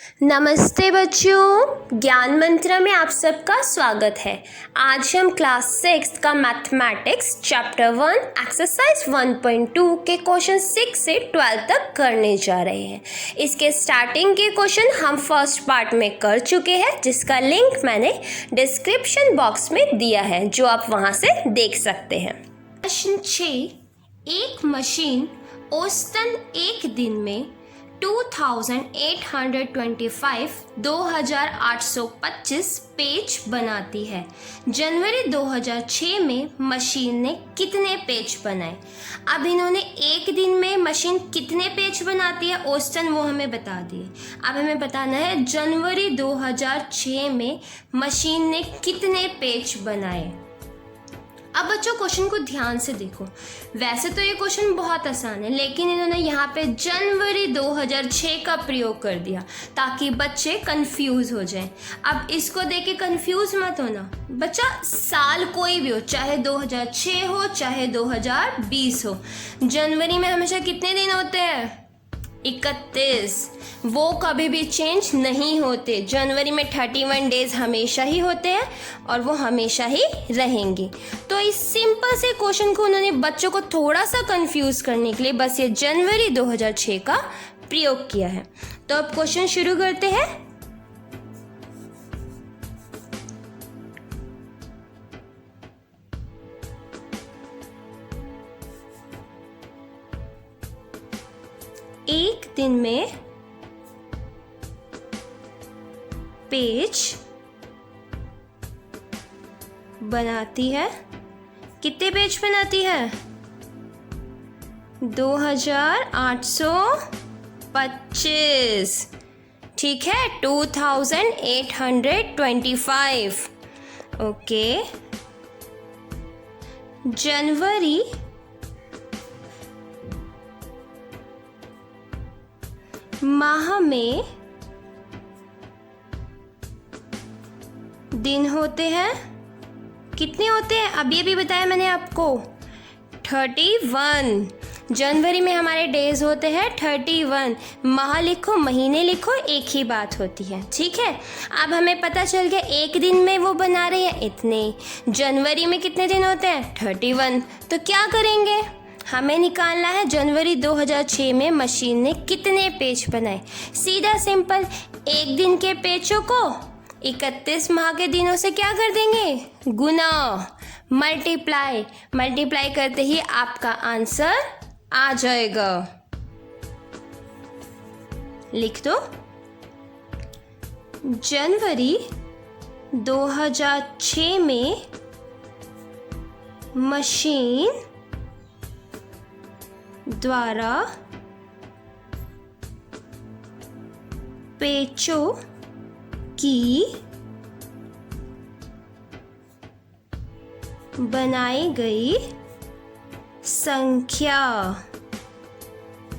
नमस्ते बच्चों, ज्ञान मंत्र में आप सबका स्वागत है। आज हम क्लास 6 का मैथमेटिक्स चैप्टर 1 एक्सरसाइज 1.2 के क्वेश्चन 6 से 12 तक करने जा रहे हैं। इसके स्टार्टिंग के क्वेश्चन हम फर्स्ट पार्ट में कर चुके हैं, जिसका लिंक मैंने डिस्क्रिप्शन बॉक्स में दिया है, जो आप वहां से देख सकते हैं। प्रश्न 6, एक मशीन औसतन एक दिन में 2825 पेज बनाती है। जनवरी 2006 में मशीन ने कितने पेज बनाए? अब इन्होंने एक दिन में मशीन कितने पेज बनाती है औसतन वो हमें बता दिए। अब हमें बताना है जनवरी 2006 में मशीन ने कितने पेज बनाए। अब बच्चों क्वेश्चन को ध्यान से देखो। वैसे तो ये क्वेश्चन बहुत आसान है, लेकिन इन्होंने यहाँ पे जनवरी 2006 का प्रयोग कर दिया ताकि बच्चे कंफ्यूज हो जाएं। अब इसको देख के कंफ्यूज मत होना बच्चा, साल कोई भी हो, चाहे 2006 हो चाहे 2020 हो, जनवरी में हमेशा कितने दिन होते हैं? 31। वो कभी भी चेंज नहीं होते। जनवरी में 31 डेज हमेशा ही होते हैं और वो हमेशा ही रहेंगे। तो इस सिंपल से क्वेश्चन को उन्होंने बच्चों को थोड़ा सा कंफ्यूज करने के लिए बस ये जनवरी 2006 का प्रयोग किया है। तो अब क्वेश्चन शुरू करते हैं। एक दिन में पेज बनाती है। कितने पेज बनाती है? 2825। ठीक है, 2825। ओके। जनवरी माह में दिन होते हैं। कितने होते हैं? अब ये भी बताया मैंने आपको, 31। जनवरी में हमारे डेज होते हैं 31। माह लिखो, महीने लिखो, एक ही बात होती है। ठीक है, अब हमें पता चल गया एक दिन में वो बना रहे हैं इतने। जनवरी में कितने दिन होते हैं? 31। तो क्या करेंगे? हमें निकालना है जनवरी 2006 में मशीन ने कितने पेज बनाए। सीधा सिंपल, एक दिन के पेजों को 31 माह के दिनों से क्या कर देंगे? गुना, मल्टीप्लाई करते ही आपका आंसर आ जाएगा। लिख दो, जनवरी 2006 में मशीन द्वारा पेजों की बनाई गई संख्या।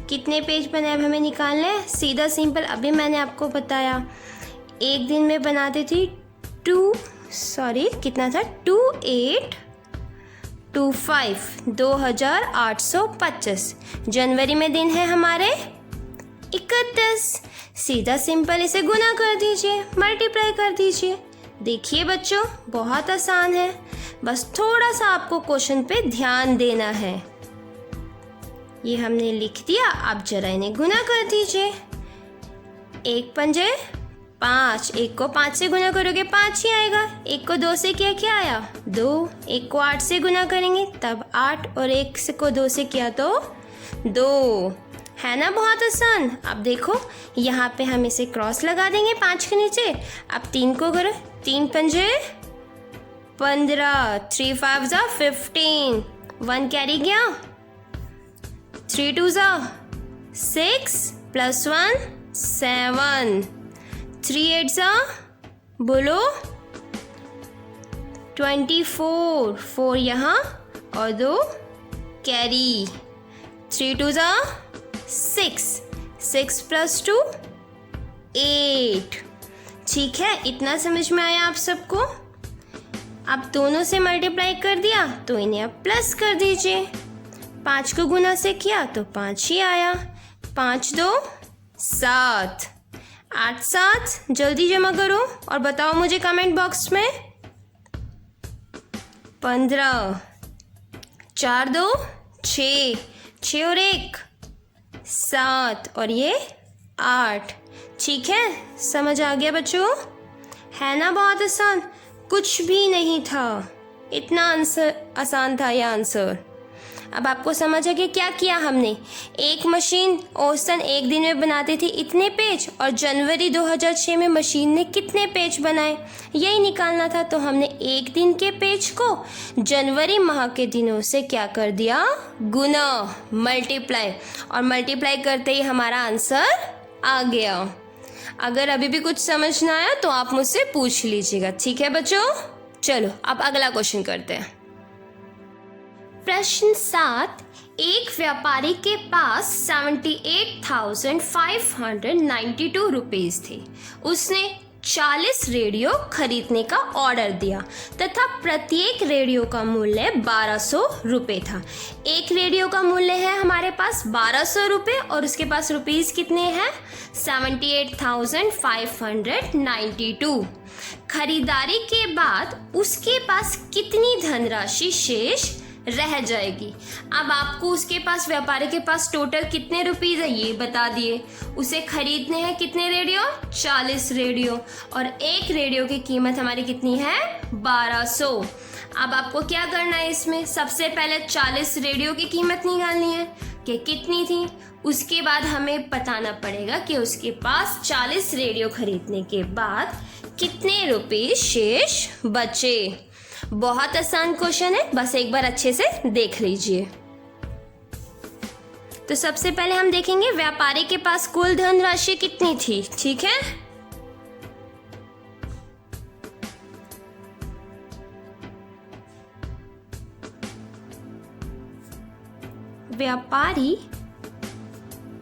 कितने पेज बनाए अब हमें निकालना है। सीधा सिंपल, अभी मैंने आपको बताया एक दिन में बनाते थी कितना था? 2825। जनवरी में दिन है हमारे 31। सीधा सिंपल इसे गुना कर दीजिए, मल्टीप्लाई कर दीजिए। देखिए बच्चों, बहुत आसान है, बस थोड़ा सा आपको क्वेश्चन पे ध्यान देना है। ये हमने लिख दिया, आप जरा इन्हें गुना कर दीजिए। 1 पंजे 5, 1 को 5 से गुना करोगे 5 ही आएगा। 1 को 2 से किया, क्या आया? 2। 1 को 8 से गुना करेंगे तब 8, और 1 को 2 से किया तो 2। है ना बहुत आसान। अब देखो यहाँ पे हम इसे क्रॉस लगा देंगे 5 के नीचे। अब 3 को करो, 3 पंजे 15, 3 5 जा 15, 1 कैरी गया, 3 2 जा 6 + 1 7, 3 8 जा बोलो 24, 4 यहाँ और 2 कैरी, 3 2 जा 6, 6 + 2 8। ठीक है, इतना समझ में आया आप सबको। अब दोनों से मल्टीप्लाई कर दिया तो इन्हें अब प्लस कर दीजिए। 5 को गुना से किया तो 5 ही आया। 5 2 7। 8 7 जल्दी जमा करो और बताओ मुझे कमेंट बॉक्स में। 15, 4 2 6, 6 और 1 7 और ये 8। ठीक है, समझ आ गया बच्चों? है ना बहुत आसान? कुछ भी नहीं था, इतना आंसर आसान था ये आंसर। अब आपको समझ आ गया क्या किया हमने। एक मशीन औसतन एक दिन में बनाती थी इतने पेज, और जनवरी 2006 में मशीन ने कितने पेज बनाए यही निकालना था। तो हमने एक दिन के पेज को जनवरी माह के दिनों से क्या कर दिया, गुना, मल्टीप्लाई, और मल्टीप्लाई करते ही हमारा आंसर आ गया। अगर अभी भी कुछ समझ ना आया तो आप मुझसे पूछ लीजिएगा, ठीक है बच्चों? चलो अब अगला क्वेश्चन करते हैं। प्रश्न 7, एक व्यापारी के पास 78,592 रुपीस थे। उसने 40 रेडियो खरीदने का ऑर्डर दिया तथा प्रत्येक रेडियो का मूल्य 1200 रुपये था। एक रेडियो का मूल्य है हमारे पास 1200 रुपये और उसके पास रुपीस कितने हैं, 78,592। खरीदारी के बाद उसके पास कितनी धनराशि शेष रह जाएगी। अब आपको उसके पास, व्यापारी के पास टोटल कितने रुपीस है ये बता दिए। उसे खरीदने हैं कितने रेडियो, 40 रेडियो, और एक रेडियो की कीमत हमारी कितनी है, 1200। अब आपको क्या करना है इसमें, सबसे पहले 40 रेडियो की कीमत निकालनी है कि कितनी थी। उसके बाद हमें बताना पड़ेगा कि उसके पास 40 रेडियो खरीदने के बाद कितने रुपए शेष बचे। बहुत आसान क्वेश्चन है, बस एक बार अच्छे से देख लीजिए। तो सबसे पहले हम देखेंगे व्यापारी के पास कुल धनराशि कितनी थी। ठीक है, व्यापारी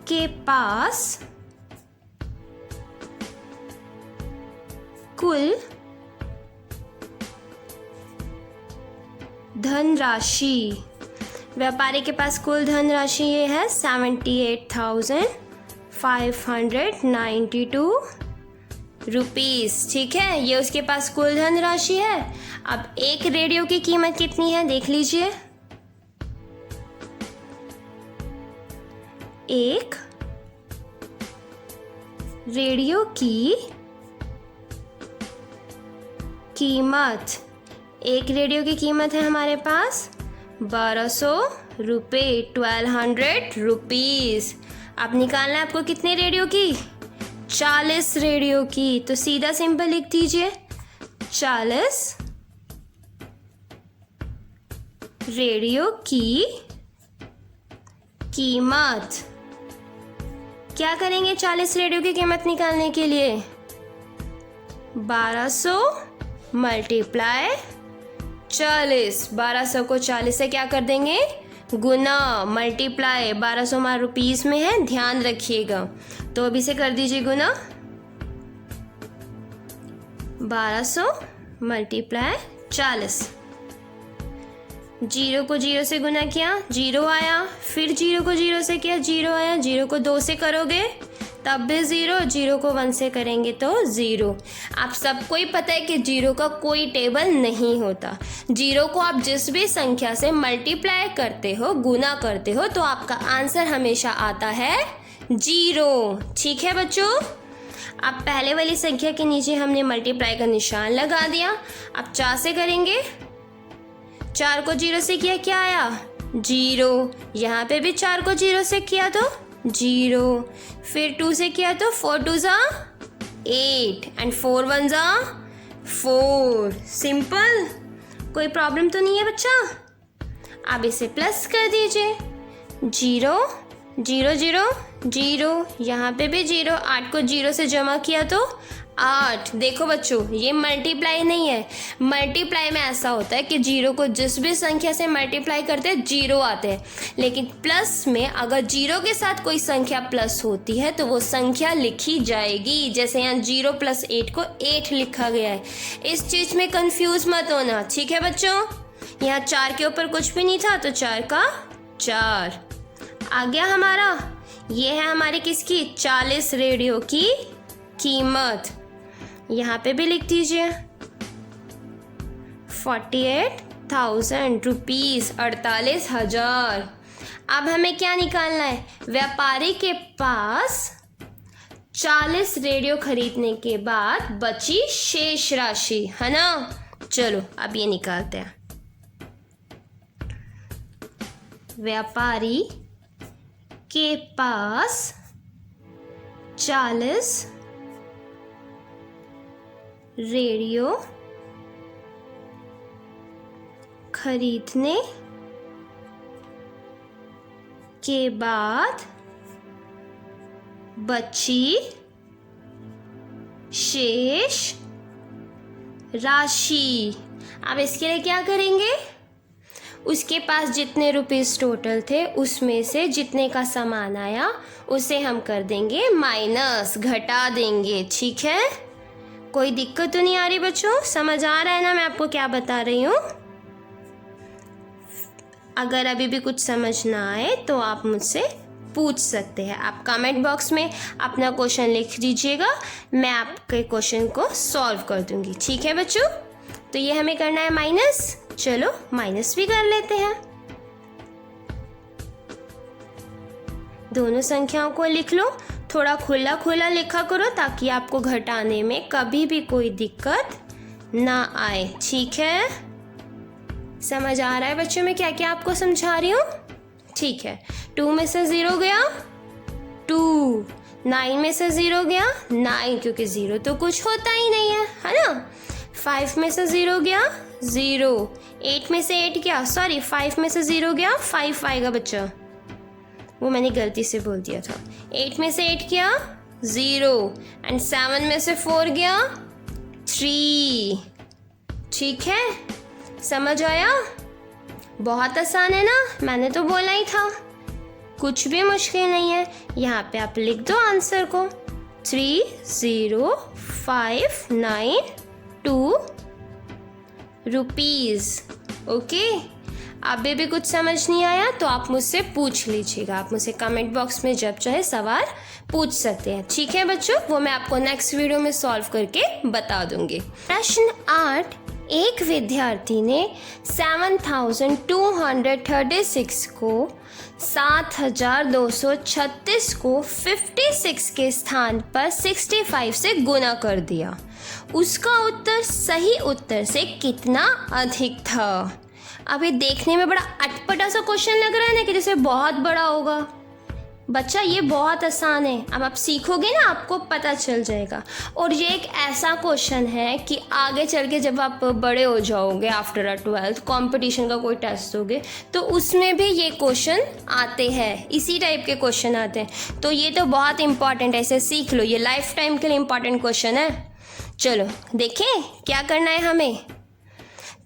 के पास कुल धनराशि, व्यापारी के पास कुल धनराशि ये है 78,592 रुपीस। ठीक है, ये उसके पास कुल धनराशि है। अब एक रेडियो की कीमत कितनी है देख लीजिए। एक रेडियो की कीमत, एक रेडियो की कीमत है हमारे पास 1200 रुपये, 1200 रुपीस। अब निकालना है आपको कितने रेडियो की, 40 रेडियो की। तो सीधा सिंपल लिख दीजिए 40 रेडियो की कीमत। क्या करेंगे 40 रेडियो की कीमत निकालने के लिए, 1200 मल्टीप्लाई 40, 1200 को 40 से क्या कर देंगे, गुना, मल्टीप्लाई, 1200 हमारे रुपीस में है, ध्यान रखिएगा। तो अभी से कर दीजिए गुना, 1200 मल्टीप्लाई 40। जीरो को जीरो से गुना किया, जीरो आया, फिर जीरो को जीरो से किया, जीरो आया। जीरो को 2 से करोगे तब भी जीरो, जीरो को 1 से करेंगे तो जीरो। आप सबको ही पता है कि जीरो का कोई टेबल नहीं होता। जीरो को आप जिस भी संख्या से मल्टीप्लाई करते हो, गुना करते हो, तो आपका आंसर हमेशा आता है जीरो। ठीक है बच्चों, अब पहले वाली संख्या के नीचे हमने मल्टीप्लाई का निशान लगा दिया। अब 4 से करेंगे, 4 को 0 से किया, क्या आया, जीरो। यहाँ पे भी 4 को 0 से किया तो जीरो, फिर 2 से किया तो 4 2 जा 8 एंड 4 1 जा 4। सिंपल, कोई प्रॉब्लम तो नहीं है बच्चा। अब इसे प्लस कर दीजिए, 0 0 0 0, यहाँ पे भी 0, 8 को 0 से जमा किया तो 8। देखो बच्चों, ये मल्टीप्लाई नहीं है। मल्टीप्लाई में ऐसा होता है कि 0 को जिस भी संख्या से मल्टीप्लाई करते हैं 0 आते हैं, लेकिन प्लस में अगर 0 के साथ कोई संख्या प्लस होती है तो वो संख्या लिखी जाएगी। जैसे यहाँ 0 + 8 को 8 लिखा गया है। इस चीज़ में कंफ्यूज मत होना, ठीक है बच्चों। यहाँ 4 के ऊपर कुछ भी नहीं था तो 4 का 4 आ गया हमारा। ये है हमारी किसकी, 40 रेडियो की कीमत यहाँ पे भी लिख दीजिए 48,000 रुपीज़, 48,000। अब हमें क्या निकालना है? व्यापारी के पास 40 रेडियो खरीदने के बाद बची शेष राशि, है ना। चलो अब ये निकालते हैं। व्यापारी के पास 40 रेडियो खरीदने के बाद बची शेष राशि। अब इसके लिए क्या करेंगे? उसके पास जितने रुपीस टोटल थे उसमें से जितने का सामान आया उसे हम कर देंगे माइनस, घटा देंगे। ठीक है, कोई दिक्कत तो नहीं आ रही बच्चों? समझ आ रहा है ना मैं आपको क्या बता रही हूँ? अगर अभी भी कुछ समझ ना आए तो आप मुझसे पूछ सकते हैं। आप कमेंट बॉक्स में अपना क्वेश्चन लिख दीजिएगा, मैं आपके क्वेश्चन को सॉल्व कर दूंगी। ठीक है बच्चों, तो ये हमें करना है माइनस। चलो माइनस भी कर लेते हैं। दोनों संख्याओं को लिख लो, थोड़ा खुला खुला लिखा करो ताकि आपको घटाने में कभी भी कोई दिक्कत ना आए। ठीक है, समझ आ रहा है बच्चों में क्या क्या आपको समझा रही हूँ? ठीक है, 2 में से 0 गया 2, 9 में से 0 गया 9, क्योंकि 0 तो कुछ होता ही नहीं है ना। 5 में से 0 गया 0, 8 में से 8 गया, सॉरी 5 में से 0 गया 5 आएगा बच्चा, वो मैंने गलती से बोल दिया था। 8 में से 8 गया 0 एंड 7 में से 4 गया 3। ठीक है, समझ आया? बहुत आसान है ना, मैंने तो बोला ही था, कुछ भी मुश्किल नहीं है। यहाँ पे आप लिख दो आंसर को 30,592 रुपीज़। ओके, अभी भी कुछ समझ नहीं आया तो आप मुझसे पूछ लीजिएगा, आप मुझसे कमेंट बॉक्स में जब चाहे सवाल पूछ सकते हैं। ठीक है बच्चों, वो मैं आपको नेक्स्ट वीडियो में सॉल्व करके बता दूंगी। प्रश्न 8, एक विद्यार्थी ने 7,236 को 7,236 को 56 के स्थान पर 65 से गुना कर दिया। उसका उत्तर सही उत्तर से कितना अधिक था? अभी देखने में बड़ा अटपटा सा क्वेश्चन लग रहा है ना कि जैसे बहुत बड़ा होगा। बच्चा ये बहुत आसान है, अब आप सीखोगे ना आपको पता चल जाएगा। और ये एक ऐसा क्वेश्चन है कि आगे चल के जब आप बड़े हो जाओगे, आफ्टर 12th कंपटीशन का कोई टेस्ट दोगे तो उसमें भी ये क्वेश्चन आते हैं, इसी टाइप के क्वेश्चन आते हैं। तो ये तो बहुत इंपॉर्टेंट है, इसे सीख लो, ये लाइफ टाइम के लिए इंपॉर्टेंट क्वेश्चन है। चलो देखें क्या करना है हमें।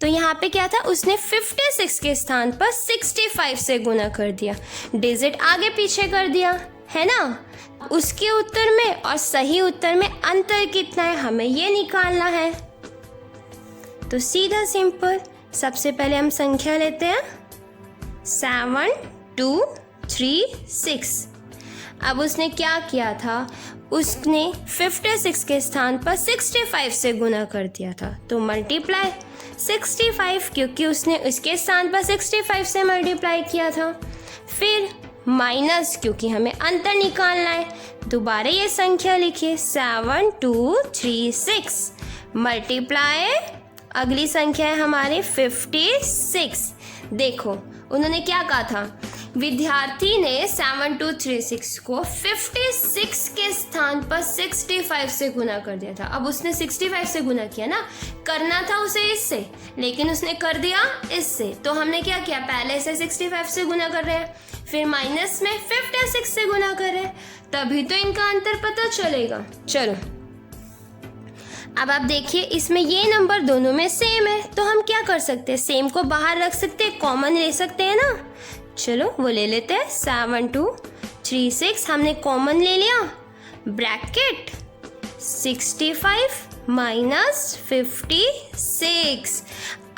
तो यहाँ पे क्या था, उसने 56 के स्थान पर 65 से गुना कर दिया, डिजिट आगे पीछे कर दिया, है ना। उसके उत्तर में और सही उत्तर में अंतर कितना है हमें ये निकालना है। तो सीधा सिंपल, सबसे पहले हम संख्या लेते हैं 7,236। अब उसने क्या किया था, उसने 56 के स्थान पर 65 से गुना कर दिया था, तो मल्टीप्लाई 65, क्योंकि उसने उसके स्थान पर 65 से मल्टीप्लाई किया था। फिर माइनस, क्योंकि हमें अंतर निकालना है। दोबारा ये संख्या लिखिए 7,236 मल्टीप्लाई, अगली संख्या है हमारे 56। देखो उन्होंने क्या कहा था, विद्यार्थी ने 7,236 को 56 के स्थान पर 65 से गुना कर दिया था। अब उसने 65 से गुना किया ना, करना था उसे इससे, लेकिन उसने कर दिया इससे। तो हमने क्या किया, पहले से 65 से गुना कर रहे हैं, फिर माइनस में 56 से गुना कर रहे हैं, तभी तो इनका अंतर पता चलेगा। चलो अब आप देखिए, इसमें ये नंबर दोनों में सेम है, तो हम क्या कर सकते हैं, सेम को बाहर रख सकते हैं, कॉमन ले सकते हैं ना। चलो वो ले लेते हैं, 7,236 हमने कॉमन ले लिया, ब्रैकेट 65 माइनस 56।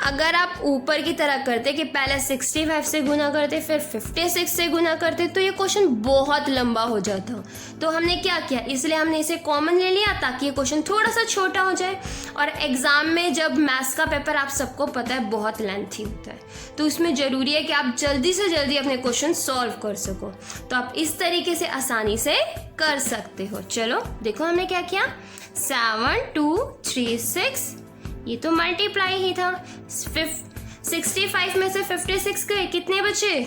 अगर आप ऊपर की तरह करते कि पहले 65 से गुना करते फिर 56 से गुना करते तो ये क्वेश्चन बहुत लंबा हो जाता। तो हमने क्या किया, इसलिए हमने इसे कॉमन ले लिया ताकि ये क्वेश्चन थोड़ा सा छोटा हो जाए। और एग्ज़ाम में जब मैथ्स का पेपर आप सबको पता है बहुत लेंथी होता है, तो इसमें ज़रूरी है कि आप जल्दी से जल्दी अपने क्वेश्चन सॉल्व कर सको। तो आप इस तरीके से आसानी से कर सकते हो। चलो देखो हमने क्या किया, 7 2 3 6, ये तो मल्टीप्लाई ही था। 65 में से 56 गए, कितने बचे,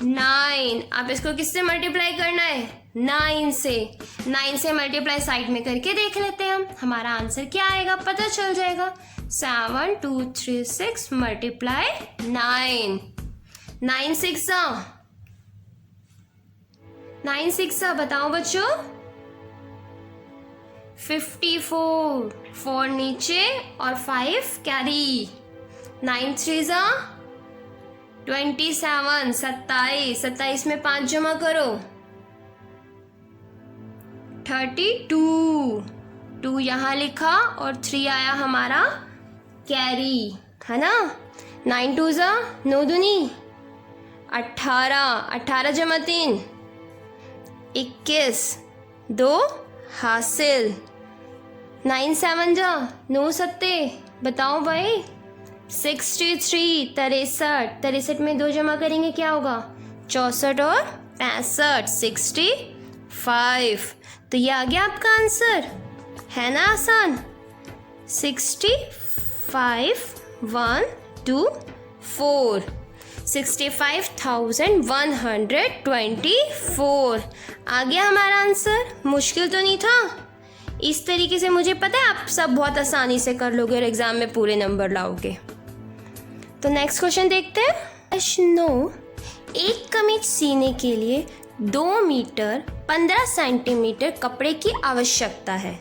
9। अब इसको किससे मल्टीप्लाई करना है, 9 से। 9 से मल्टीप्लाई साइड में करके देख लेते हैं हम, हमारा आंसर क्या आएगा पता चल जाएगा। 7 2 3 6 मल्टीप्लाई 9, 9 6 बताओ बच्चों, 54, 4 नीचे और 5 कैरी। 9 3 27, 27 में 5 जमा करो, 32, 2 यहाँ लिखा और 3 आया हमारा कैरी, है ना। 9 2 9 दूनी 18, 18 जमा 3 21, 2 हासिल। 9 7 9 सत्ते बताओ भाई, 63, 63 में 2 जमा करेंगे क्या होगा, 64 और 65, 65। तो ये आ गया आपका आंसर, है ना आसान। 65 1 2 4, 65,124 आ गया हमारा आंसर। मुश्किल तो नहीं था। इस तरीके से मुझे पता है आप सब बहुत आसानी से कर लोगे और एग्जाम में पूरे नंबर लाओगे। तो नेक्स्ट क्वेश्चन देखते हैं। प्रश्न 9, एक कमीज सीने के लिए 2 मीटर 15 सेंटीमीटर कपड़े की आवश्यकता है।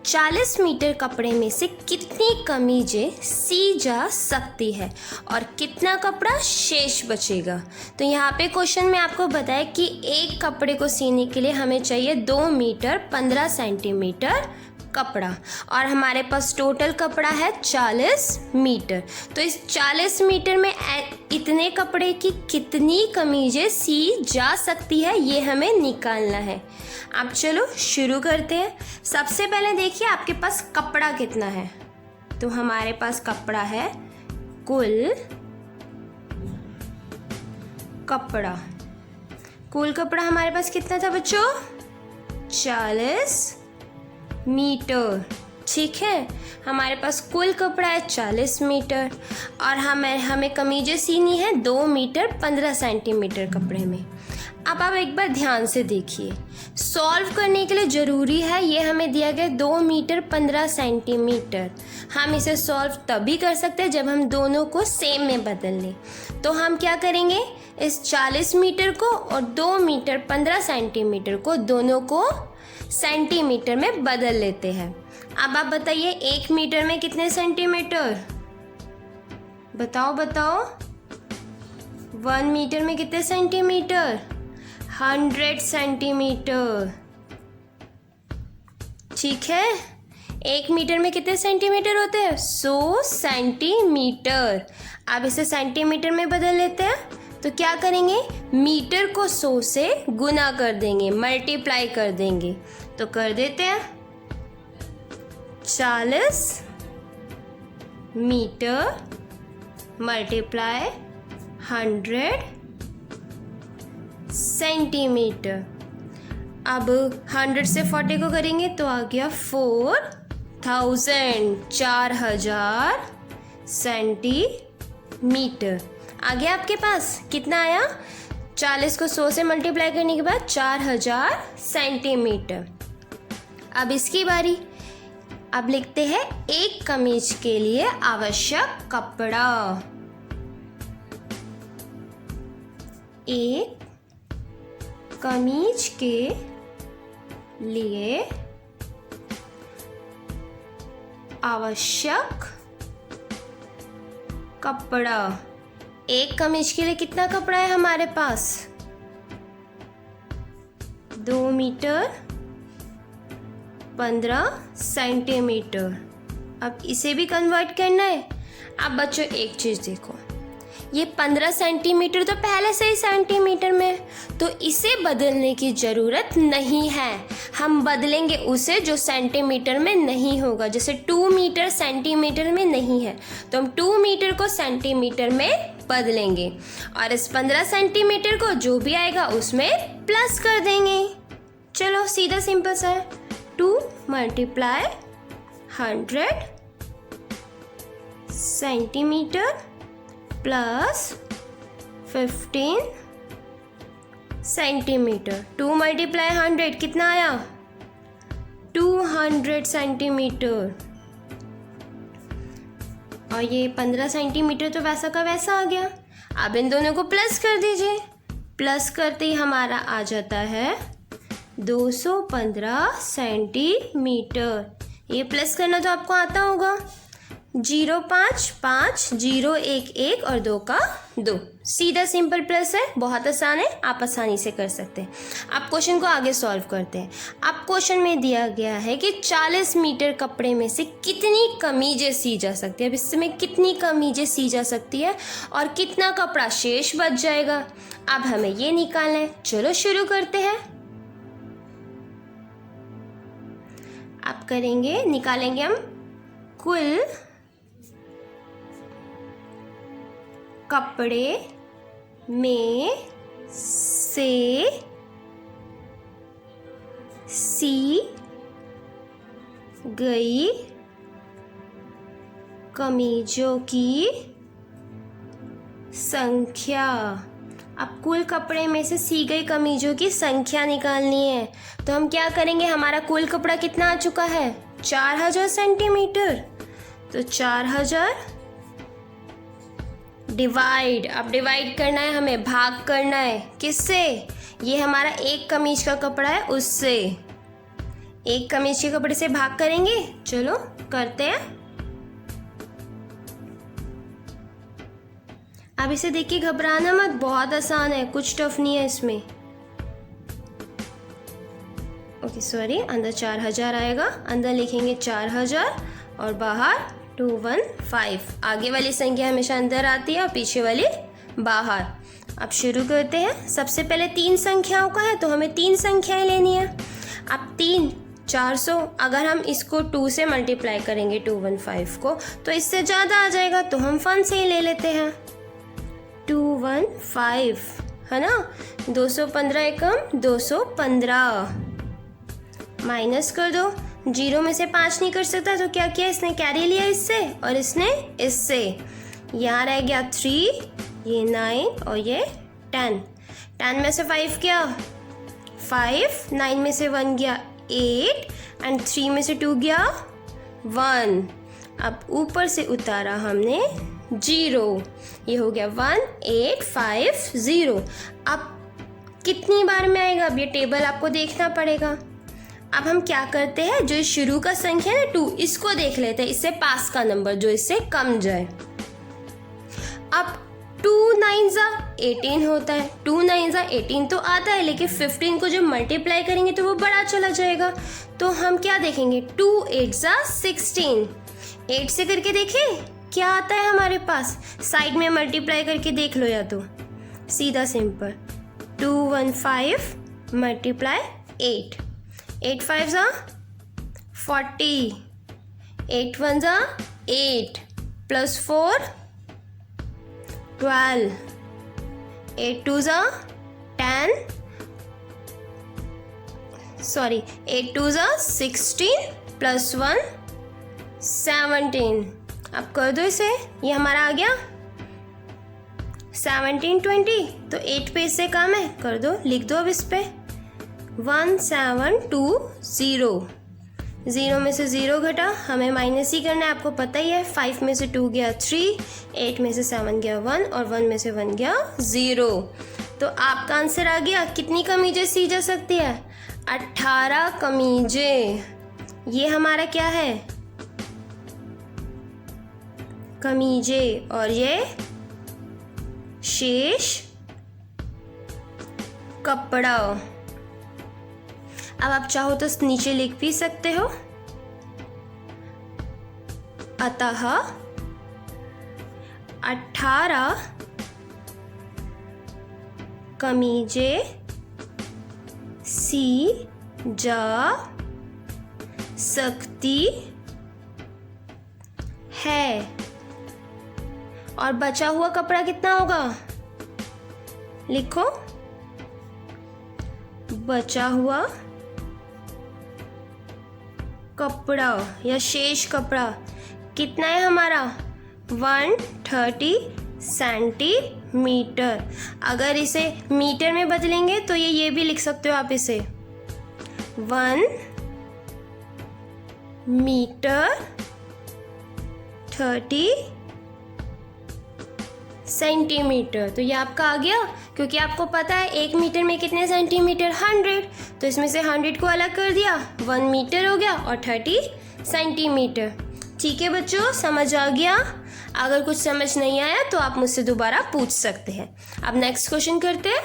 40 मीटर कपड़े में से कितनी कमीजें सी जा सकती है और कितना कपड़ा शेष बचेगा। तो यहाँ पे क्वेश्चन में आपको बताया कि एक कपड़े को सीने के लिए हमें चाहिए 2 मीटर 15 सेंटीमीटर कपड़ा और हमारे पास टोटल कपड़ा है 40 मीटर। तो इस 40 मीटर में इतने कपड़े की कितनी कमीजें सी जा सकती है ये हमें निकालना है। अब चलो शुरू करते हैं। सबसे पहले देखिए आपके पास कपड़ा कितना है। तो हमारे पास कपड़ा है, कुल कपड़ा हमारे पास कितना था बच्चों, 40 मीटर। ठीक है, हमारे पास कुल कपड़ा है 40 मीटर और हमें कमीजें सीनी है 2 मीटर 15 सेंटीमीटर कपड़े में। अब आप एक बार ध्यान से देखिए, सॉल्व करने के लिए ज़रूरी है ये हमें दिया गया 2 मीटर 15 सेंटीमीटर। हम इसे सॉल्व तभी कर सकते हैं जब हम दोनों को सेम में बदल लें। तो हम क्या करेंगे, इस 40 मीटर को और 2 मीटर 15 सेंटीमीटर को दोनों को सेंटीमीटर में बदल लेते हैं। अब आप बताइए 1 मीटर में कितने सेंटीमीटर, बताओ 1 मीटर में कितने सेंटीमीटर, 100 सेंटीमीटर। ठीक है, 1 मीटर में कितने सेंटीमीटर होते हैं, 100 सेंटीमीटर। अब इसे सेंटीमीटर में बदल लेते हैं। तो क्या करेंगे, मीटर को 100 से गुना कर देंगे, मल्टीप्लाई कर देंगे। तो कर देते हैं 40 मीटर मल्टीप्लाई 100 सेंटीमीटर। अब 100 से 40 को करेंगे तो आ गया 4000 सेंटीमीटर। आ गया आपके पास, कितना आया, 40 को 100 से मल्टीप्लाई करने के बाद 4000 सेंटीमीटर। अब इसकी बारी। अब लिखते हैं एक कमीज के लिए आवश्यक कपड़ा। एक कमीज के लिए आवश्यक कपड़ा। एक कमीज के लिए कितना कपड़ा है हमारे पास, 2 मीटर 15 सेंटीमीटर। अब इसे भी कन्वर्ट करना है, अब बच्चों एक चीज़ देखो, ये 15 सेंटीमीटर तो पहले से ही सेंटीमीटर में है, तो इसे बदलने की ज़रूरत नहीं है। हम बदलेंगे उसे जो सेंटीमीटर में नहीं होगा। जैसे 2 मीटर सेंटीमीटर में नहीं है, तो हम 2 मीटर को सेंटीमीटर में बदलेंगे और इस 15 सेंटीमीटर को जो भी आएगा उसमें प्लस कर देंगे। चलो सीधा सिंपल सा है, 2 multiply 100 centimetre plus 15 centimetre. 2 multiply 100 कितना आया? 200 सेंटीमीटर। और ये 15 सेंटीमीटर तो वैसा का वैसा आ गया। अब इन दोनों को प्लस कर दीजिए। प्लस करते ही हमारा आ जाता है 215 सेंटीमीटर। ये प्लस करना तो आपको आता होगा। 0 5 5 0 1 1 और 2 का 2। सीधा सिंपल प्लस है, बहुत आसान है, आप आसानी से कर सकते हैं। अब क्वेश्चन को आगे सॉल्व करते हैं। अब क्वेश्चन में दिया गया है कि 40 मीटर कपड़े में से कितनी कमीजें सी जा सकती है। अब इसमें कितनी कमीजें सी जा सकती है और कितना कपड़ा शेष बच जाएगा, अब हमें ये निकालना है। चलो शुरू करते हैं। अब करेंगे, निकालेंगे हम कुल कपड़े में से सी गई कमीजों की संख्या। अब कुल कपड़े में से सी गई कमीजों की संख्या निकालनी है, तो हम क्या करेंगे, हमारा कुल कपड़ा कितना आ चुका है? 4000 सेंटीमीटर। तो 4000 डिवाइड, अब डिवाइड करना है हमें, भाग करना है किससे? ये हमारा एक कमीज का कपड़ा है उससे। एक कमीज के कपड़े से भाग करेंगे। चलो करते हैं। अब इसे देखिए, घबराना मत, बहुत आसान है, कुछ टफ नहीं है इसमें। ओके सॉरी, अंदर 4000 आएगा, अंदर लिखेंगे 4000 और बाहर 215। आगे वाली संख्या हमेशा अंदर आती है और पीछे वाली बाहर। अब शुरू करते हैं। सबसे पहले 3 संख्याओं का है तो हमें 3 संख्याएं लेनी है। अब 3 400, अगर हम इसको 2 से मल्टीप्लाई करेंगे 215 को तो इससे ज़्यादा आ जाएगा, तो हम 1 से ही ले लेते हैं। 215 है ना, 215 एकम 215। माइनस कर दो, 0 में से 5 नहीं कर सकता तो क्या किया इसने, कैरी लिया इससे और इसने इससे। यहाँ रह गया 3, ये 9 और ये 10। 10 में से 5 गया 5, 9 में से 1 गया 8 एंड 3 में से 2 गया 1। अब ऊपर से उतारा हमने 0, ये हो गया 1850। अब कितनी बार में आएगा, अब ये टेबल आपको देखना पड़ेगा। अब हम क्या करते हैं, जो शुरू का संख्या है ना 2, इसको देख लेते हैं, इससे पास का नंबर जो इससे कम जाए। अब 2 9 18 होता है, 2 9 18 तो आता है, लेकिन 15 को जब मल्टीप्लाई करेंगे तो वो बड़ा चला जाएगा। तो हम क्या देखेंगे, 2 8 16। 8 से करके देखें क्या आता है हमारे पास, साइड में मल्टीप्लाई करके देख लो, या तो सीधा simple 215 multiply 8। 8 5 40, 8 1 8 plus 4 12, 8 2 10, sorry 8 2 16 plus 1 17। अब कर दो इसे, ये हमारा आ गया 17 20। तो 8 पे इससे कम है, कर दो, लिख दो अब इस पे 1720। 0 में से 0 घटा, हमें माइनस ही करना है, आपको पता ही है। 5 में से 2 गया 3, 8 में से 7 गया 1 और 1 में से 1 गया 0। तो आपका आंसर आ गया। कितनी कमीजें सी जा सकती है, 18 कमीजें। ये हमारा क्या है, कमीजें, और ये शेष कपड़ा। अब आप चाहो तो नीचे लिख भी सकते हो, अतः 18 कमीजें सी जा सकती है। और बचा हुआ कपड़ा कितना होगा? लिखो, बचा हुआ कपड़ा या शेष कपड़ा कितना है हमारा? 130 सेंटीमीटर। अगर इसे मीटर में बदलेंगे तो ये भी लिख सकते हो आप इसे 1 मीटर 30 सेंटीमीटर। तो ये आपका आ गया, क्योंकि आपको पता है 1 मीटर में कितने सेंटीमीटर? 100। तो इसमें से 100 को अलग कर दिया, 1 मीटर हो गया और 30 सेंटीमीटर। ठीक है बच्चों, समझ आ गया? अगर कुछ समझ नहीं आया तो आप मुझसे दोबारा पूछ सकते हैं। अब नेक्स्ट क्वेश्चन करते हैं।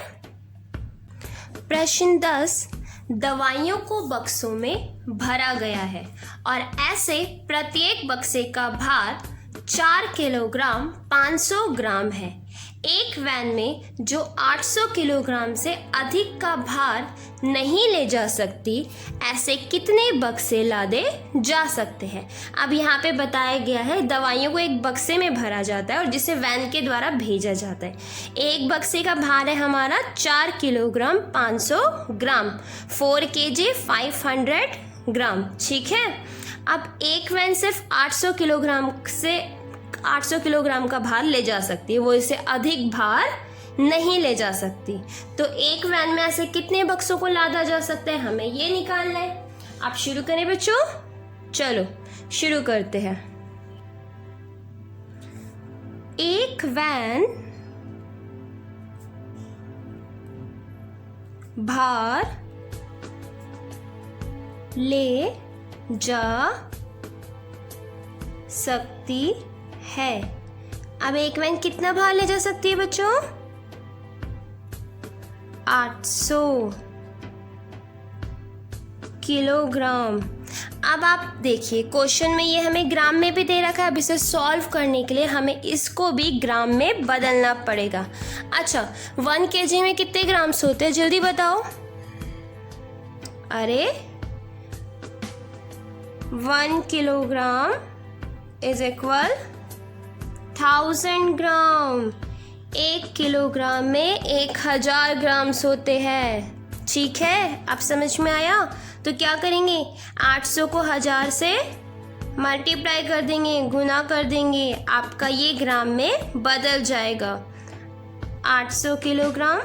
प्रश्न 10, दवाइयों को बक्सों में भरा गया है और ऐसे प्रत्येक बक्से का भार 4 किलोग्राम 500 ग्राम है। एक वैन में जो 800 किलोग्राम से अधिक का भार नहीं ले जा सकती, ऐसे कितने बक्से लादे जा सकते हैं? अब यहाँ पे बताया गया है दवाइयों को एक बक्से में भरा जाता है और जिसे वैन के द्वारा भेजा जाता है। एक बक्से का भार है हमारा 4 किलोग्राम 500 ग्राम, 4 kg 500 ग्राम। ठीक है, अब एक वैन सिर्फ 800 किलोग्राम का भार ले जा सकती है, वो इससे अधिक भार नहीं ले जा सकती। तो एक वैन में ऐसे कितने बक्सों को लादा जा सकता है, हमें ये निकालना है। आप शुरू करें बच्चों, चलो शुरू करते हैं। एक वैन भार ले जा सकती है। अब एक वैन कितना भार ले जा सकती है बच्चों? 800 किलोग्राम। अब आप देखिए क्वेश्चन में ये हमें ग्राम में भी दे रखा है। अब इसे सॉल्व करने के लिए हमें इसको भी ग्राम में बदलना पड़ेगा। अच्छा, 1 kg में कितने ग्राम्स होते हैं, जल्दी बताओ। अरे 1 kilogram is equal 1000 gram. 1 kilogram में 1000 ग्राम्स होते हैं। ठीक है, अब समझ में आया? तो क्या करेंगे, 800 को 1000 से मल्टीप्लाई कर देंगे, गुना कर देंगे, आपका ये ग्राम में बदल जाएगा। 800 किलोग्राम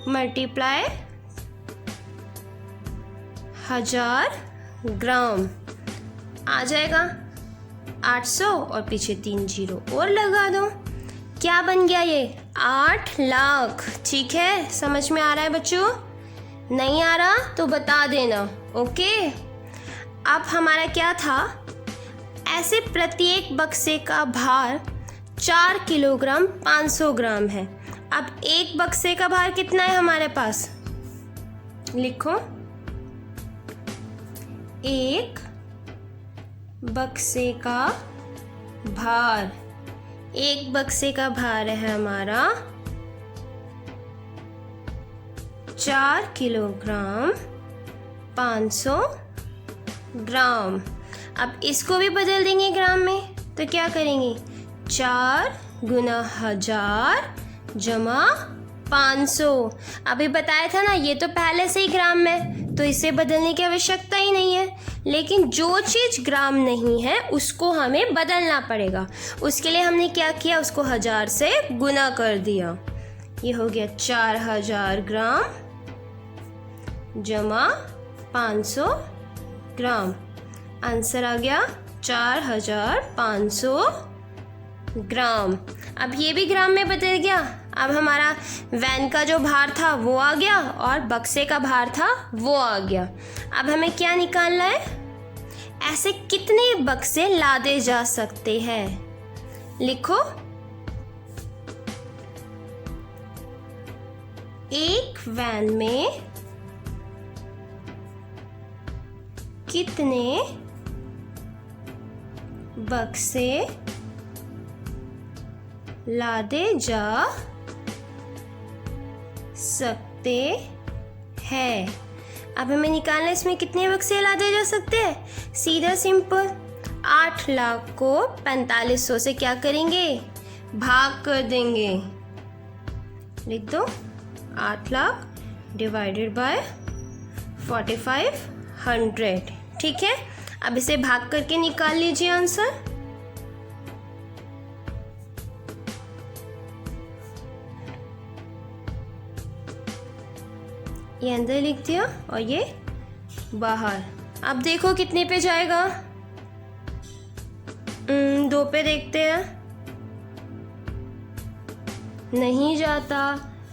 मल्टीप्लाई 1000 ग्राम आ जाएगा 800 और पीछे 3 जीरो और लगा दो। क्या बन गया ये? 8 लाख। ठीक है, समझ में आ रहा है बच्चों? नहीं आ रहा तो बता देना। ओके, अब हमारा क्या था, ऐसे प्रत्येक बक्से का भार 4 किलोग्राम 500 ग्राम है। अब एक बक्से का भार कितना है हमारे पास? लिखो, एक बक्से का भार, एक बक्से का भार है हमारा 4 किलोग्राम 500 ग्राम। अब इसको भी बदल देंगे ग्राम में, तो क्या करेंगे, 4 गुना 1000 जमा 500। अभी बताया था ना, ये तो पहले से ही ग्राम में, तो इसे बदलने की आवश्यकता ही नहीं है। लेकिन जो चीज़ ग्राम नहीं है उसको हमें बदलना पड़ेगा। उसके लिए हमने क्या किया, उसको 1000 से गुना कर दिया। ये हो गया 4000 ग्राम जमा 500 ग्राम। आंसर आ गया 4500 ग्राम। अब ये भी ग्राम में बदल गया। अब हमारा वैन का जो भार था वो आ गया और बक्से का भार था वो आ गया। अब हमें क्या निकालना है, ऐसे कितने बक्से लादे जा सकते हैं। लिखो, एक वैन में कितने बक्से लादे जा सकते हैं। अब हमें निकालना है इसमें कितने बक्से लादे जा सकते हैं। सीधा सिंपल, 8 लाख को 4500 से क्या करेंगे, भाग कर देंगे। लिख दो 8 लाख डिवाइडेड बाय 4500। ठीक है, अब इसे भाग करके निकाल लीजिए आंसर। ये अंदर लिख दिया और ये बाहर। अब देखो कितने पे जाएगा। 2 पे देखते हैं, नहीं जाता।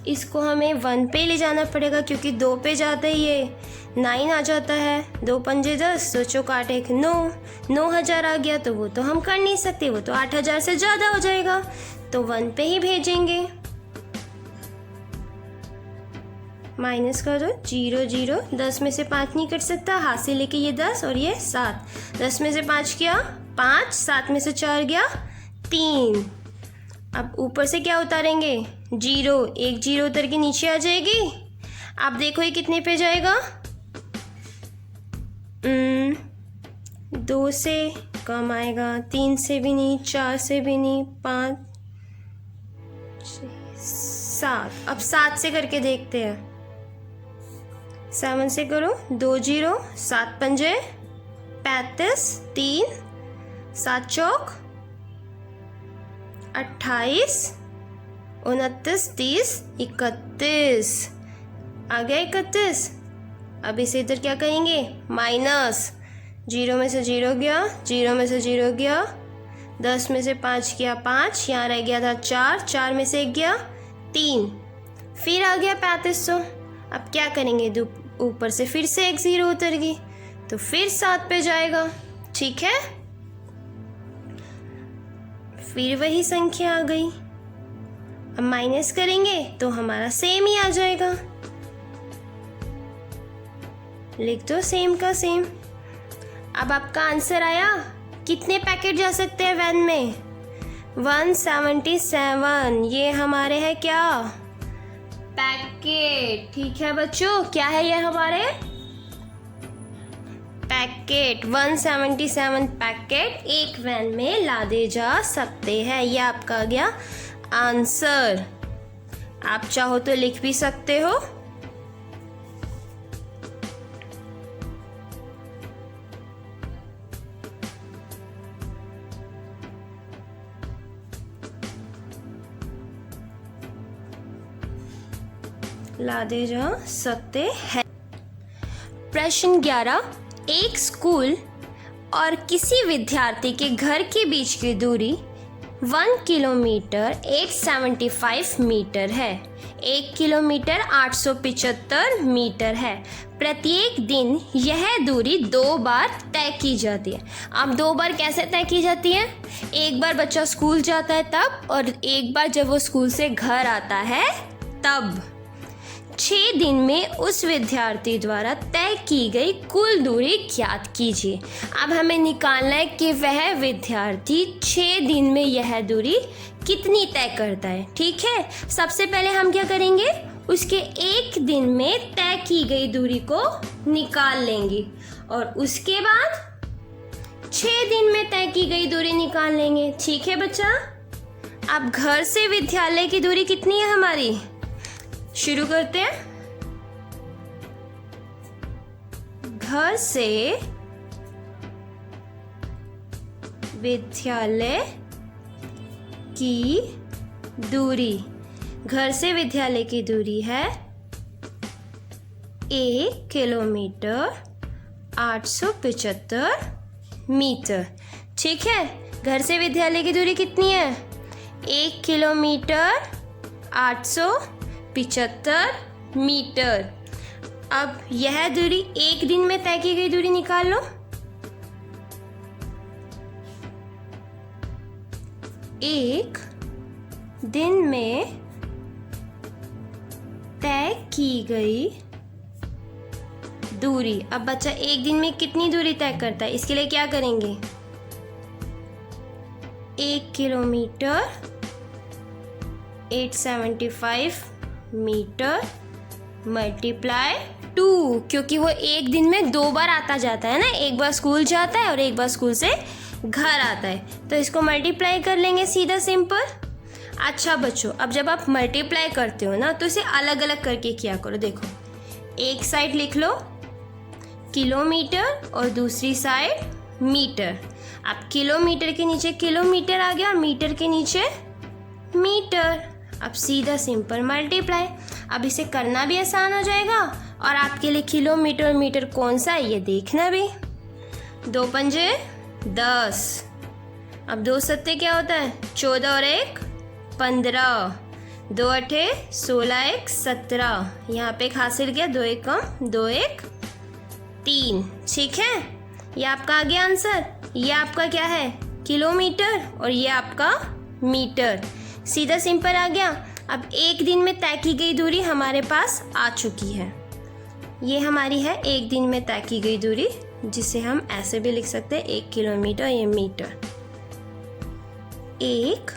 इसको हमें 1 पे ले जाना पड़ेगा क्योंकि 2 पे जाता ही ये 9 आ जाता है। 2 पंजे 10, सोचो काट 1 9, 9000 आ गया। तो वो तो हम कर नहीं सकते, वो तो 8000 से ज़्यादा हो जाएगा, तो 1 पे ही भेजेंगे। माइनस कर दो, 0 0, 10 में से 5 नहीं कट सकता, हाथ से लेके ये 10 और ये 7, 10 में से 5 गया 5, 7 में से 4 गया 3। अब ऊपर से क्या उतारेंगे, 0, 1 0 उतर के नीचे आ जाएगी। अब देखो ये कितने पे जाएगा, 2 से कम आएगा, 3 से भी नहीं, 4 से भी नहीं, 5 7। अब 7 से करके देखते हैं। 7 से करो, 2 0, 7 पंजे 35, 3 7 चौक 28, 29, 30, 31 आ गया 31। अब इसे इधर क्या करेंगे, माइनस, 0 में से 0 गया, 0 में से 0 गया, 10 में से 5 गया 5, यहाँ रह गया था 4, 4 में से 1 गया 3, फिर आ गया 3500। अब क्या करेंगे, ऊपर से फिर से 1 0 उतर गई, तो फिर 7 पे जाएगा। ठीक है, फिर वही संख्या आ गई। अब माइनस करेंगे तो हमारा सेम ही आ जाएगा। लिख दो सेम का सेम। अब आपका आंसर आया। कितने पैकेट जा सकते हैं वैन में, 177। ये हमारे है क्या, पैकेट। ठीक है बच्चों, क्या है ये हमारे पैकेट। 177 पैकेट एक वैन में लादे जा सकते हैं। ये आपका आ गया आंसर। आप चाहो तो लिख भी सकते हो। लादे जा सकते हैं। प्रश्न 11, एक स्कूल और किसी विद्यार्थी के घर के बीच की दूरी 1 किलोमीटर 875 मीटर है। 1 किलोमीटर 875 मीटर है। प्रत्येक दिन यह दूरी 2 बार तय की जाती है। अब 2 बार कैसे तय की जाती है, एक बार बच्चा स्कूल जाता है तब, और एक बार जब वो स्कूल से घर आता है तब। 6 दिन में उस विद्यार्थी द्वारा तय की गई कुल दूरी ज्ञात कीजिए। अब हमें निकालना है कि वह विद्यार्थी 6 दिन में यह दूरी कितनी तय करता है। ठीक है, सबसे पहले हम क्या करेंगे, उसके 1 दिन में तय की गई दूरी को निकाल लेंगे, और उसके बाद 6 दिन में तय की गई दूरी निकाल लेंगे। ठीक है बच्चा, अब घर से विद्यालय की दूरी कितनी है हमारी, शुरू करते हैं। घर से विद्यालय की दूरी, घर से विद्यालय की दूरी है 1 किलोमीटर 875 मीटर। ठीक है, घर से विद्यालय की दूरी कितनी है, 1 किलोमीटर 875 मीटर। अब यह दूरी 1 दिन में तय की गई दूरी निकाल लो। 1 दिन में तय की गई दूरी। अब बच्चा 1 दिन में कितनी दूरी तय करता है, इसके लिए क्या करेंगे, 1 किलोमीटर 875 मीटर मल्टीप्लाई 2, क्योंकि वो एक दिन में 2 बार आता जाता है ना, एक बार स्कूल जाता है और एक बार स्कूल से घर आता है, तो इसको मल्टीप्लाई कर लेंगे सीधा सिंपल। अच्छा बच्चों, अब जब आप मल्टीप्लाई करते हो ना तो इसे अलग अलग करके किया करो। देखो, एक साइड लिख लो किलोमीटर और दूसरी साइड मीटर। अब किलोमीटर के नीचे किलोमीटर आ गया और मीटर के नीचे मीटर। अब सीधा सिंपल मल्टीप्लाई। अब इसे करना भी आसान हो जाएगा और आपके लिए किलोमीटर और मीटर कौन सा है ये देखना भी। 2 पंजे 10। अब 2 सत्ते क्या होता है, 14 और 1 15, 2 अठे 16, 1 17। यहाँ पे एक हासिल गया, 2 1 कम 2 1 3। ठीक है, ये आपका आ गया आंसर। ये आपका क्या है, किलोमीटर, और ये आपका मीटर। सीधा सिंपल आ गया। अब एक दिन में तय की गई दूरी हमारे पास आ चुकी है। ये हमारी है एक दिन में तय की गई दूरी, जिसे हम ऐसे भी लिख सकते हैं 1 किलोमीटर, ये मीटर। एक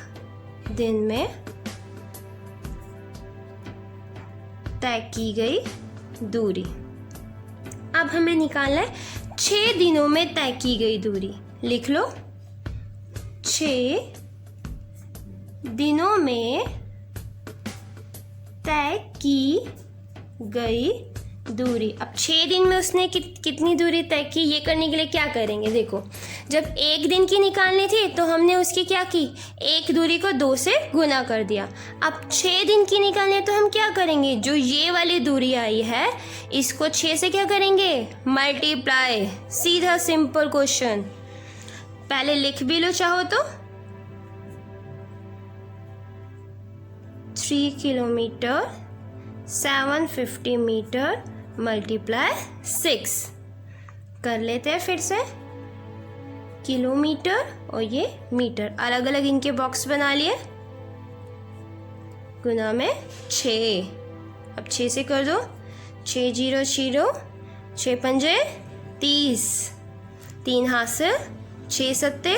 दिन में तय की गई दूरी। अब हमें निकालना है 6 दिनों में तय की गई दूरी। लिख लो 6 दिनों में तय की गई दूरी। अब 6 दिन में उसने कितनी दूरी तय की, ये करने के लिए क्या करेंगे। देखो, जब एक दिन की निकालनी थी तो हमने उसकी क्या की, एक दूरी को 2 से गुना कर दिया। अब 6 दिन की निकालनी है तो हम क्या करेंगे, जो ये वाली दूरी आई है इसको 6 से क्या करेंगे, मल्टीप्लाई। सीधा सिंपल क्वेश्चन। पहले लिख भी लो चाहो तो। 3 किलोमीटर 750 मीटर मल्टीप्लाई 6 कर लेते हैं फिर से। किलोमीटर और ये मीटर अलग अलग इनके बॉक्स बना लिए, गुना में 6। अब 6 से कर दो, 6 0 0, 6 पंजे 30, 3 हाथ से 6 सत्ते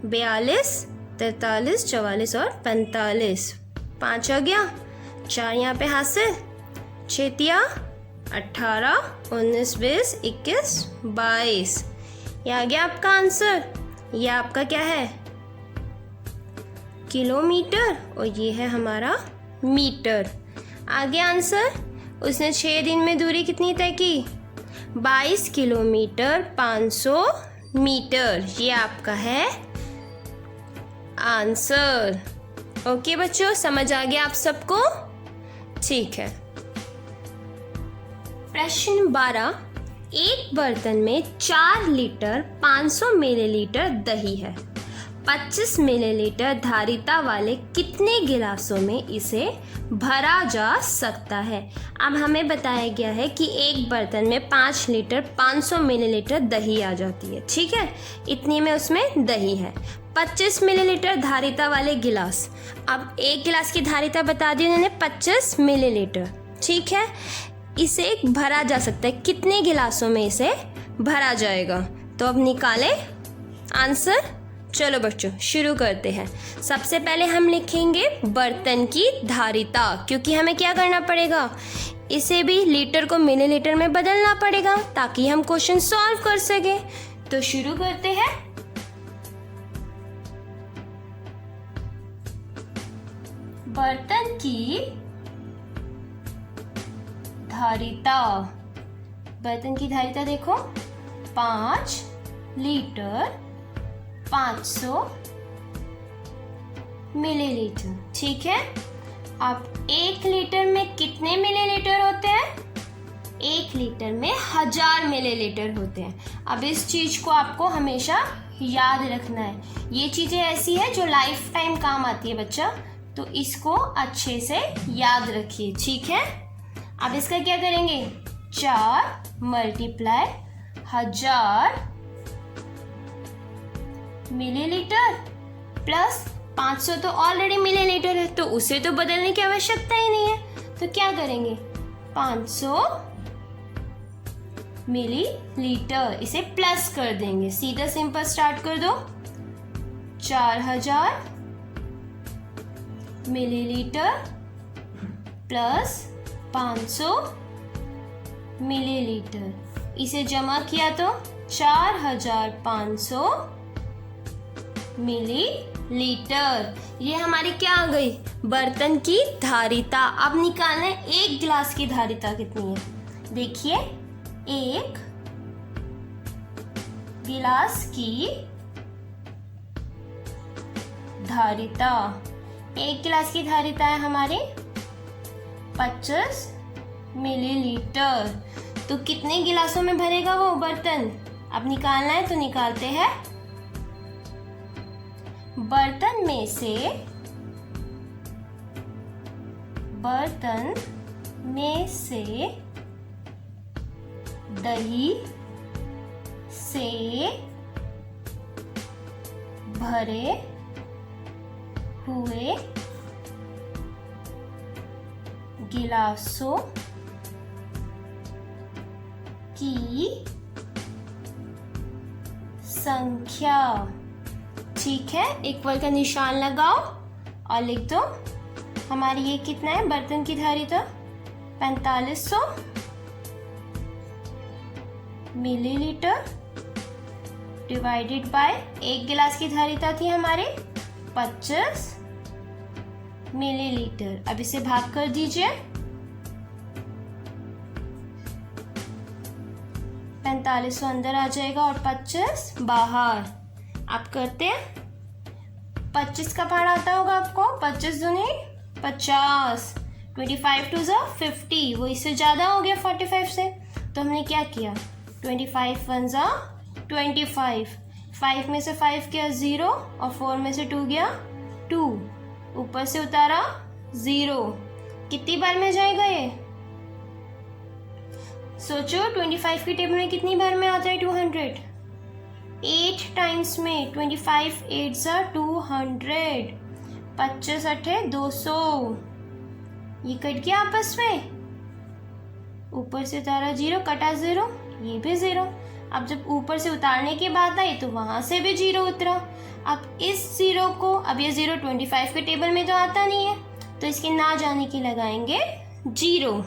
42, 43, 44 और 45। 5 आ गया, 4 यहाँ पे हाथ से, 6 तिया 18, 19 20 21 22। ये आ गया आपका आंसर। ये आपका क्या है, किलोमीटर, और ये है हमारा मीटर। आ गया आंसर। उसने 6 दिन में दूरी कितनी तय की, 22 किलोमीटर 500 मीटर। ये आपका है आंसर। ओके बच्चों, समझ आ गया आप सबको। ठीक है। प्रश्न 12, एक बर्तन में 4 लीटर 500 मिलीलीटर दही है। 25 मिलीलीटर धारिता वाले कितने गिलासों में इसे भरा जा सकता है। अब हमें बताया गया है कि एक बर्तन में 5 लीटर 500 मिलीलीटर दही आ जाती है। ठीक है, इतनी में उसमें दही है। 25 मिलीलीटर धारिता वाले गिलास। अब एक गिलास की धारिता बता दी उन्होंने 25 मिलीलीटर। ठीक है, इसे भरा जा सकता है, कितने गिलासों में इसे भरा जाएगा। तो अब निकालें आंसर। चलो बच्चों शुरू करते हैं। सबसे पहले हम लिखेंगे बर्तन की धारिता, क्योंकि हमें क्या करना पड़ेगा, इसे भी लीटर को मिलीलीटर में बदलना पड़ेगा ताकि हम क्वेश्चन सॉल्व कर सके। तो शुरू करते हैं। बर्तन की धारिता, बर्तन की धारिता देखो 5 लीटर 500 मिलीलीटर। ठीक है, अब 1 लीटर में कितने मिलीलीटर होते हैं, 1 लीटर में 1000 मिलीलीटर होते हैं। अब इस चीज को आपको हमेशा याद रखना है। ये चीजें ऐसी है जो लाइफ टाइम काम आती है बच्चा, तो इसको अच्छे से याद रखिए। ठीक है, अब इसका क्या करेंगे, 4 मल्टीप्लाई 1000 मिलीलीटर प्लस 500 तो ऑलरेडी मिलीलीटर है, तो उसे तो बदलने की आवश्यकता ही नहीं है। तो क्या करेंगे, 500 मिलीलीटर, इसे प्लस कर देंगे। सीधा सिंपल स्टार्ट कर दो, 4000 मिलीलीटर प्लस 500 मिलीलीटर, इसे जमा किया तो 4500 मिलीलीटर। ये हमारी क्या आ गई, बर्तन की धारिता। अब निकालना है एक गिलास की धारिता कितनी है। देखिए, एक गिलास की धारिता, एक गिलास की धारिता है हमारे 25 मिलीलीटर। तो कितने गिलासों में भरेगा वो बर्तन, अब निकालना है। तो निकालते हैं, बर्तन में से दही से भरे हुए गिलासों की संख्या। ठीक है, इक्वल का निशान लगाओ और लिख दो हमारी ये कितना है, बर्तन की धारिता 4500 मिलीलीटर डिवाइडेड बाय एक गिलास की धारिता थी हमारे 25 मिलीलीटर। अब इसे भाग कर दीजिए, 4500 अंदर आ जाएगा और 25 बाहर। आप करते हैं, 25 का पहाड़ आता होगा आपको, 25 दूनी 50, 25 टू 50, वो इससे ज़्यादा हो गया 45 से। तो हमने क्या किया, 25 1 25, 5 में से 5 गया 0 और 4 में से 2 गया 2, ऊपर से उतारा 0। कितनी बार में जाएगा ये, सोचो 25 की टेबल में कितनी बार में आता है 200, 8 टाइम्स में। 25 8 200, 25 8 200, ये कट गया आपस में, ऊपर से उतारा 0, कटा 0, ये भी 0। अब जब ऊपर से उतारने की बात आई तो वहां से भी 0 उतरा। अब इस 0 को, अब ये 0 25 के टेबल में तो आता नहीं है, तो इसके ना जाने की लगाएंगे 0।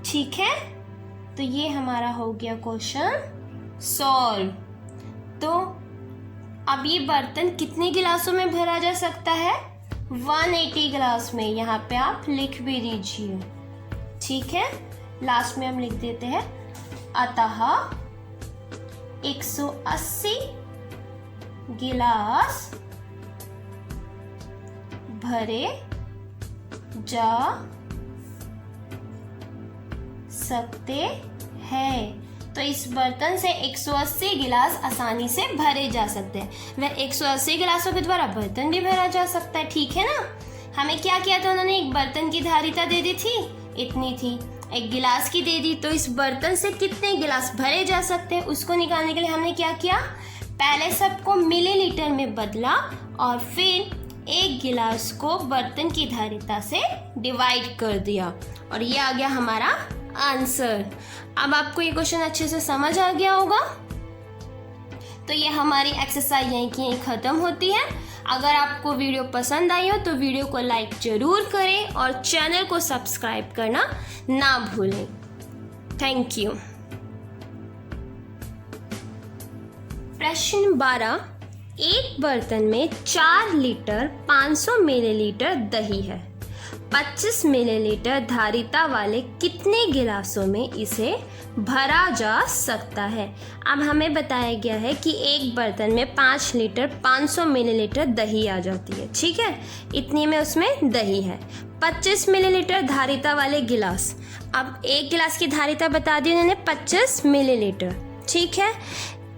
ठीक है, तो ये हमारा हो गया क्वेश्चन सॉल्व। तो अब ये बर्तन कितने गिलासों में भरा जा सकता है, 180 गिलास में। यहाँ पे आप लिख भी दीजिए। ठीक है, लास्ट में हम लिख देते हैं, अतः 180 गिलास भरे जा सकते हैं। तो इस बर्तन से 180 गिलास आसानी से भरे जा सकते हैं। वह 180 गिलासों के द्वारा बर्तन भी भरा जा सकता है। ठीक है ना। हमें क्या किया था, उन्होंने एक बर्तन की धारिता दे दी थी, इतनी थी, एक गिलास की दे दी। तो इस बर्तन से कितने गिलास भरे जा सकते हैं उसको निकालने के लिए हमने क्या किया, पहले सबको मिलीलीटर में बदला और फिर एक गिलास को बर्तन की धारिता से डिवाइड कर दिया और ये आ गया हमारा आंसर। अब आपको ये क्वेश्चन अच्छे से समझ आ गया होगा। तो ये हमारी एक्सरसाइज यहीं की यहीं खत्म होती है। अगर आपको वीडियो पसंद आई हो तो वीडियो को लाइक जरूर करें और चैनल को सब्सक्राइब करना ना भूलें। Thank you. प्रश्न 12, एक बर्तन में 4 लीटर 500 मिलीलीटर दही है। 25 मिलीलीटर धारिता वाले कितने गिलासों में इसे भरा जा सकता है। अब हमें बताया गया है कि एक बर्तन में 5 लीटर 500 मिलीलीटर दही आ जाती है। ठीक है, इतनी में उसमें दही है। 25 मिलीलीटर धारिता वाले गिलास, अब एक गिलास की धारिता बता दी उन्होंने 25 मिलीलीटर। ठीक है,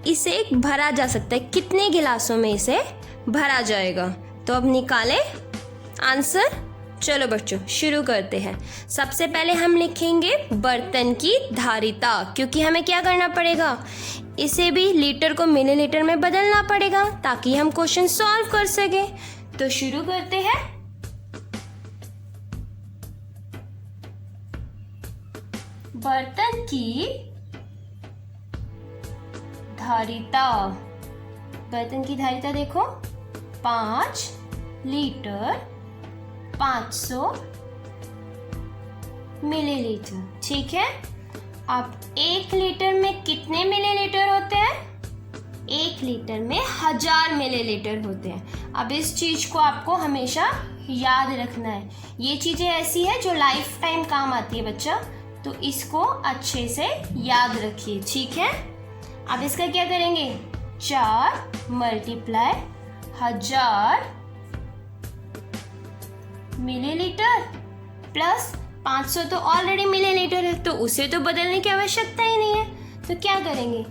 इसे भरा जा सकता है, कितने गिलासों में इसे भरा जाएगा। तो अब निकालें आंसर। चलो बच्चों शुरू करते हैं। सबसे पहले हम लिखेंगे बर्तन की धारिता, क्योंकि हमें क्या करना पड़ेगा, इसे भी लीटर को मिलीलीटर में बदलना पड़ेगा ताकि हम क्वेश्चन सॉल्व कर सके। तो शुरू करते हैं। बर्तन की धारिता, बर्तन की धारिता देखो 5 लीटर 500 मिलीलीटर। ठीक है, अब 1 लीटर में कितने मिलीलीटर होते हैं? 1 लीटर में 1000 मिलीलीटर होते हैं। अब इस चीज को आपको हमेशा याद रखना है। ये चीजें ऐसी है जो लाइफ टाइम काम आती है बच्चा, तो इसको अच्छे से याद रखिए। ठीक है, अब इसका क्या करेंगे? 4 मल्टीप्लाई 1000 मिलीलीटर प्लस 500 तो ऑलरेडी मिलीलीटर है, तो उसे तो बदलने की आवश्यकता ही नहीं है। तो क्या करेंगे?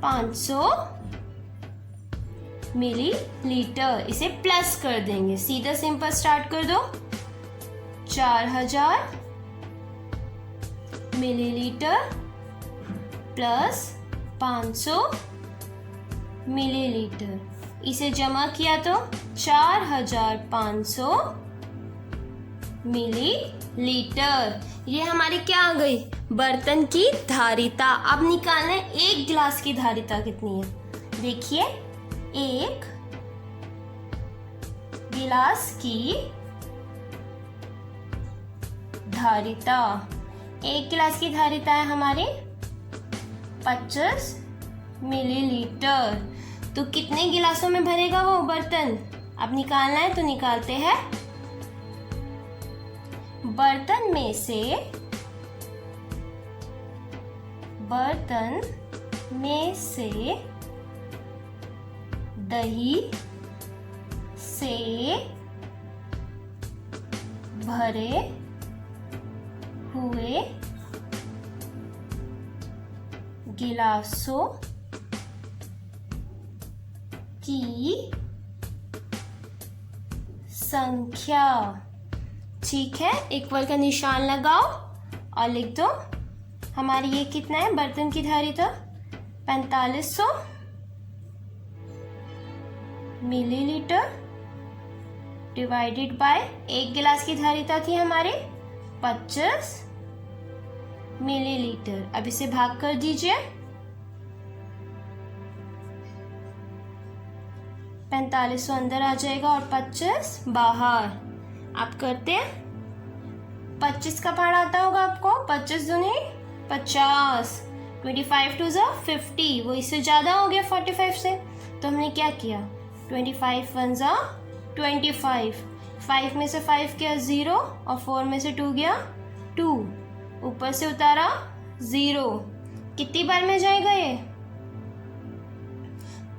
500 मिलीलीटर, इसे प्लस कर देंगे। सीधा सिंपल स्टार्ट कर दो। 4000 मिलीलीटर प्लस 500 मिलीलीटर, इसे जमा किया तो 4500 मिलीलीटर। ये हमारी क्या आ गई? बर्तन की धारिता। अब निकालना है 1 गिलास की धारिता कितनी है। देखिए, 1 गिलास की धारिता, 1 गिलास की धारिता है हमारी 25 मिलीलीटर। तो कितने गिलासों में भरेगा वो बर्तन? अब निकालना है तो निकालते हैं। बर्तन में से दही से भरे हुए गिलासों की संख्या। ठीक है, इक्वल का निशान लगाओ और लिख दो हमारी ये कितना है बर्तन की धारिता? 4500 मिलीलीटर डिवाइडेड बाय 1 गिलास की धारिता थी हमारी 25 मिलीलीटर। अब इसे भाग कर दीजिए। 4500 अंदर आ जाएगा और 25 बाहर। आप करते हैं, 25 का पहाड़ आता होगा आपको। 25 दूनी 50, 25 टू 50, वो इससे ज्यादा हो गया 45 से। तो हमने क्या किया? 25 1 25, 5 में से 5 गया 0 और 4 में से 2 गया 2, ऊपर से उतारा 0। कितनी बार में जाएगा ये?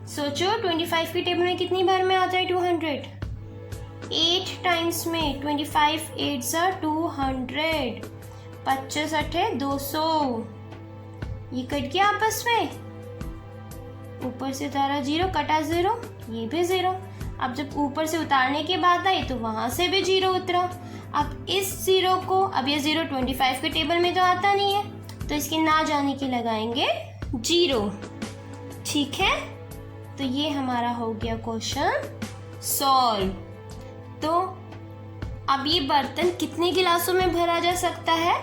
सोचो, 25 की टेबल में कितनी बार में आता है? 200। 8 टाइम्स में 25 8 200, 25 8 200। ये कट गया आपस में, ऊपर से उतारा 0, कटा 0, ये भी 0। अब जब ऊपर से उतारने की बात आई तो वहां से भी 0 उतरा। अब इस 0 को, अब ये 0 25 के टेबल में तो आता नहीं है, तो इसके ना जाने की लगाएंगे 0। ठीक है, तो ये हमारा हो गया क्वेश्चन सॉल्व। तो अब ये बर्तन कितने गिलासों में भरा जा सकता है?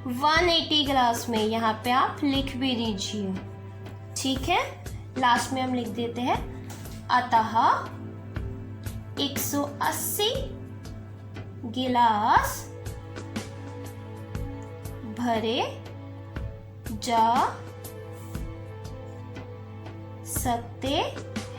180 गिलास में। यहाँ पे आप लिख भी दीजिए। ठीक है, लास्ट में हम लिख देते हैं अतः 180 गिलास भरे जा सकते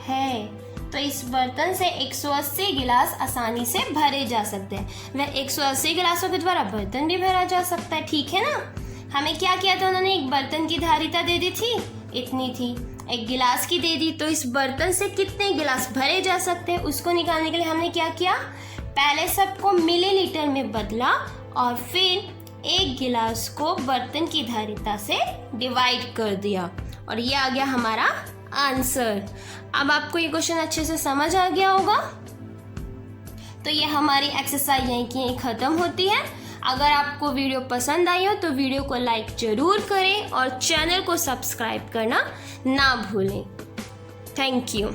हैं। तो इस बर्तन से 180 गिलास आसानी से भरे जा सकते हैं। वह 180 गिलासों के द्वारा बर्तन भी भरा जा सकता है। ठीक है ना? हमें क्या किया था? उन्होंने एक बर्तन की धारिता दे दी थी, इतनी थी, 1 गिलास की दे दी। तो इस बर्तन से कितने गिलास भरे जा सकते हैं उसको निकालने के लिए हमने क्या किया? पहले सबको मिलीलीटर में बदला और फिर 1 गिलास को बर्तन की धारिता से डिवाइड कर दिया और ये आ गया हमारा आंसर। अब आपको ये क्वेश्चन अच्छे से समझ आ गया होगा। तो ये हमारी एक्सरसाइज यहीं की खत्म होती है। अगर आपको वीडियो पसंद आई हो तो वीडियो को लाइक जरूर करें और चैनल को सब्सक्राइब करना ना भूलें। Thank you.